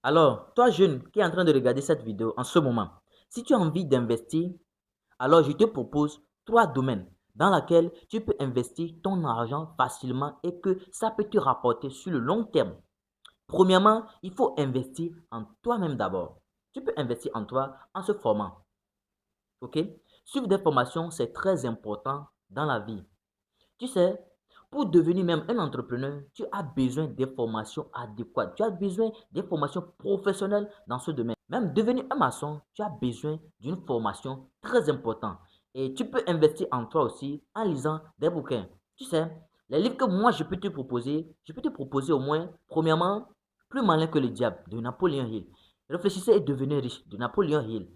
Alors, toi jeune qui est en train de regarder cette vidéo en ce moment, si tu as envie d'investir, alors je te propose trois domaines dans lesquels tu peux investir ton argent facilement et que ça peut te rapporter sur le long terme. Premièrement, il faut investir en toi-même d'abord. Tu peux investir en toi en se formant. OK? Suivre des formations, c'est très important dans la vie. Tu sais, pour devenir même un entrepreneur, tu as besoin des formations adéquates. Tu as besoin des formations professionnelles dans ce domaine. Même devenir un maçon, tu as besoin d'une formation très importante. Et tu peux investir en toi aussi en lisant des bouquins. Tu sais, les livres que moi je peux te proposer au moins, premièrement, Plus malin que le diable de Napoléon Hill. Réfléchissez et devenez riche de Napoléon Hill.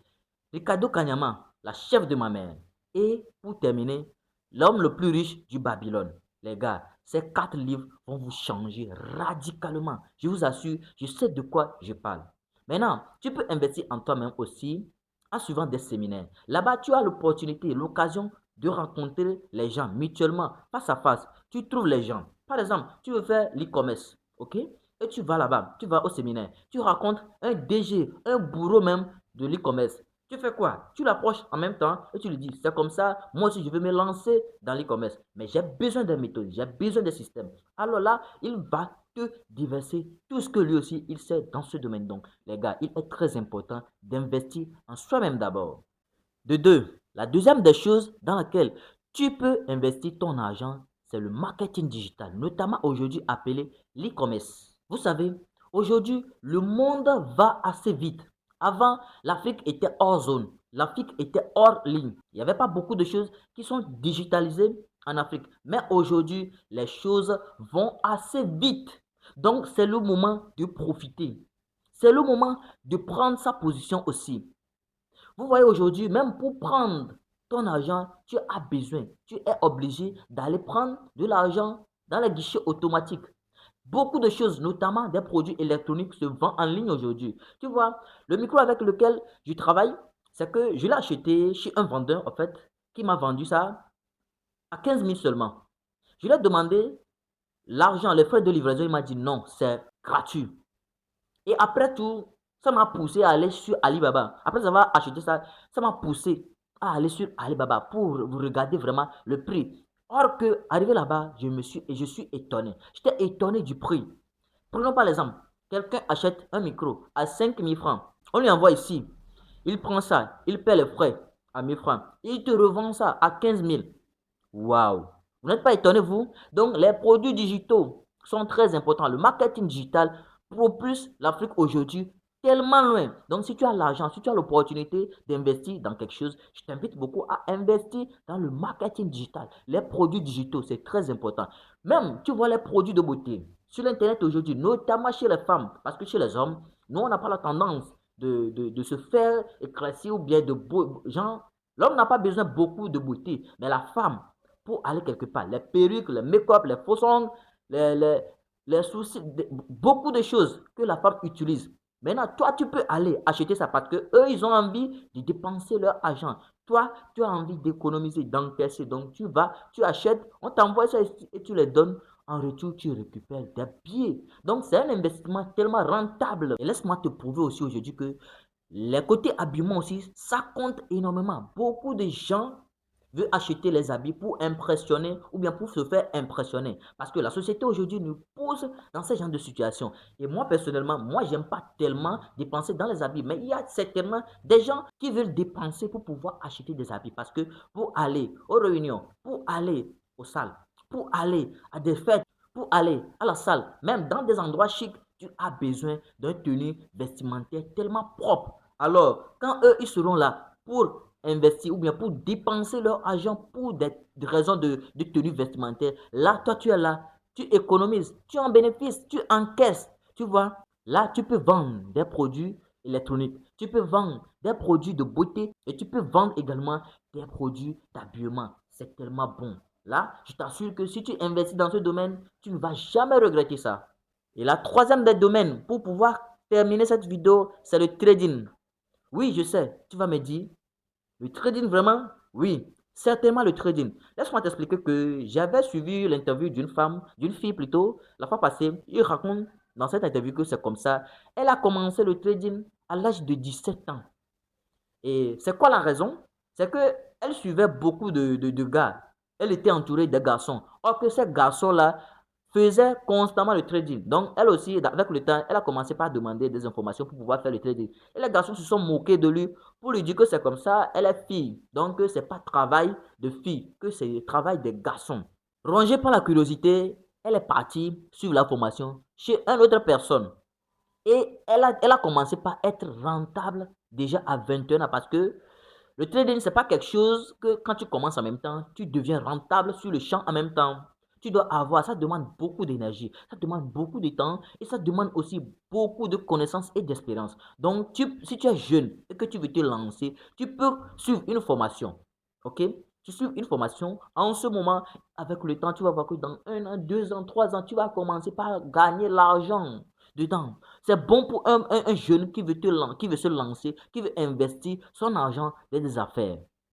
Ricardo Kanyama, la chef de ma mère. Et pour terminer, L'homme le plus riche du Babylone. Les gars, ces quatre livres vont vous changer radicalement. Je vous assure, je sais de quoi je parle. Maintenant, tu peux investir en toi-même aussi en suivant des séminaires. Là-bas, tu as l'opportunité, l'occasion de rencontrer les gens mutuellement, face à face. Tu trouves les gens. Par exemple, tu veux faire l'e-commerce, ok? Et tu vas là-bas, tu vas au séminaire. Tu rencontres un DG, un bourreau même de l'e-commerce. Tu fais quoi? Tu l'approches en même temps et tu lui dis, c'est comme ça, moi aussi je veux me lancer dans l'e-commerce, mais j'ai besoin des méthodes, j'ai besoin des systèmes. Alors là, il va te déverser tout ce que lui aussi il sait dans ce domaine. Donc, les gars, il est très important d'investir en soi-même d'abord. De deux, la deuxième des choses dans laquelle tu peux investir ton argent, c'est le marketing digital, notamment aujourd'hui appelé l'e-commerce. Vous savez, aujourd'hui, le monde va assez vite. Avant, l'Afrique était hors zone, l'Afrique était hors ligne. Il n'y avait pas beaucoup de choses qui sont digitalisées en Afrique. Mais aujourd'hui, les choses vont assez vite. Donc, c'est le moment de profiter. C'est le moment de prendre sa position aussi. Vous voyez aujourd'hui, même pour prendre ton argent, tu as besoin, tu es obligé d'aller prendre de l'argent dans les guichets automatiques. Beaucoup de choses, notamment des produits électroniques, se vendent en ligne aujourd'hui. Tu vois, le micro avec lequel je travaille, c'est que je l'ai acheté chez un vendeur, en fait, qui m'a vendu ça à 15 000 seulement. Je lui ai demandé l'argent, les frais de livraison, il m'a dit non, c'est gratuit. Et après tout, ça m'a poussé à aller sur Alibaba. Après avoir acheté ça, ça m'a poussé à aller sur Alibaba pour regarder vraiment le prix. Or que, arrivé là-bas, je suis étonné. J'étais étonné du prix. Prenons par exemple, quelqu'un achète un micro à 5 000 francs. On lui envoie ici. Il prend ça, il paie les frais à 1 000 francs. Il te revend ça à 15 000. Waouh! Vous n'êtes pas étonné, vous? Donc, les produits digitaux sont très importants. Le marketing digital propulse l'Afrique aujourd'hui tellement loin. Donc, si tu as l'argent, si tu as l'opportunité d'investir dans quelque chose, je t'invite beaucoup à investir dans le marketing digital. Les produits digitaux, c'est très important. Même, tu vois les produits de beauté sur l'Internet aujourd'hui, notamment chez les femmes, parce que chez les hommes, nous, on n'a pas la tendance de se faire éclaircir ou bien de beau, genre, l'homme n'a pas besoin beaucoup de beauté, mais la femme, pour aller quelque part. Les perruques, les make-up, les faux ongles, les, les, les soucis, beaucoup de choses que la femme utilise. Maintenant, toi, tu peux aller acheter ça parce que eux, ils ont envie de dépenser leur argent. Toi, tu as envie d'économiser, d'encaisser. Donc, tu vas, tu achètes, on t'envoie ça et tu les donnes. En retour, tu récupères des billets. Donc, c'est un investissement tellement rentable. Et laisse-moi te prouver aussi aujourd'hui que les côtés habillement aussi, ça compte énormément. Beaucoup de gens veulent acheter les habits pour impressionner ou bien pour se faire impressionner. Parce que la société aujourd'hui nous pousse dans ce genre de situation. Et moi, personnellement, moi, j'aime pas tellement dépenser dans les habits. Mais il y a certainement des gens qui veulent dépenser pour pouvoir acheter des habits. Parce que pour aller aux réunions, pour aller aux salles, pour aller à des fêtes, pour aller à la salle, même dans des endroits chics, tu as besoin d'un tenue vestimentaire tellement propre. Alors, quand eux, ils seront là pour investir ou bien pour dépenser leur argent pour des raisons de tenue vestimentaire, là, toi, tu es là, tu économises, tu en bénéfices, tu encaisses, tu vois. Là, tu peux vendre des produits électroniques, tu peux vendre des produits de beauté et tu peux vendre également des produits d'habillement. C'est tellement bon. Là, je t'assure que si tu investis dans ce domaine, tu ne vas jamais regretter ça. Et la troisième des domaines, pour pouvoir terminer cette vidéo, c'est le trading. Oui, je sais, tu vas me dire, le trading vraiment? Oui, certainement le trading. Laisse-moi t'expliquer que j'avais suivi l'interview d'une femme, d'une fille plutôt, la fois passée. Il raconte dans cette interview que c'est comme ça. Elle a commencé le trading à l'âge de 17 ans. Et c'est quoi la raison? C'est qu'elle suivait beaucoup de gars. Elle était entourée de garçons. Or que ces garçons-là faisaient constamment le trading. Donc, elle aussi, avec le temps, elle a commencé par demander des informations pour pouvoir faire le trading. Et les garçons se sont moqués de lui pour lui dire que c'est comme ça, elle est fille. Donc, c'est pas travail de fille, que c'est le travail des garçons. Rongée par la curiosité, elle est partie suivre la formation chez une autre personne. Et elle a commencé par être rentable déjà à 21 ans parce que le trading, ce n'est pas quelque chose que quand tu commences en même temps, tu deviens rentable sur le champ en même temps. Tu dois avoir, ça demande beaucoup d'énergie, ça demande beaucoup de temps et ça demande aussi beaucoup de connaissances et d'expérience. Donc, si tu es jeune et que tu veux te lancer, tu peux suivre une formation. OK? Tu suis une formation. En ce moment, avec le temps, tu vas voir que dans 1 an, 2 ans, 3 ans, tu vas commencer par gagner l'argent dedans. C'est bon pour un jeune qui veut se lancer, qui veut investir son argent dans des affaires.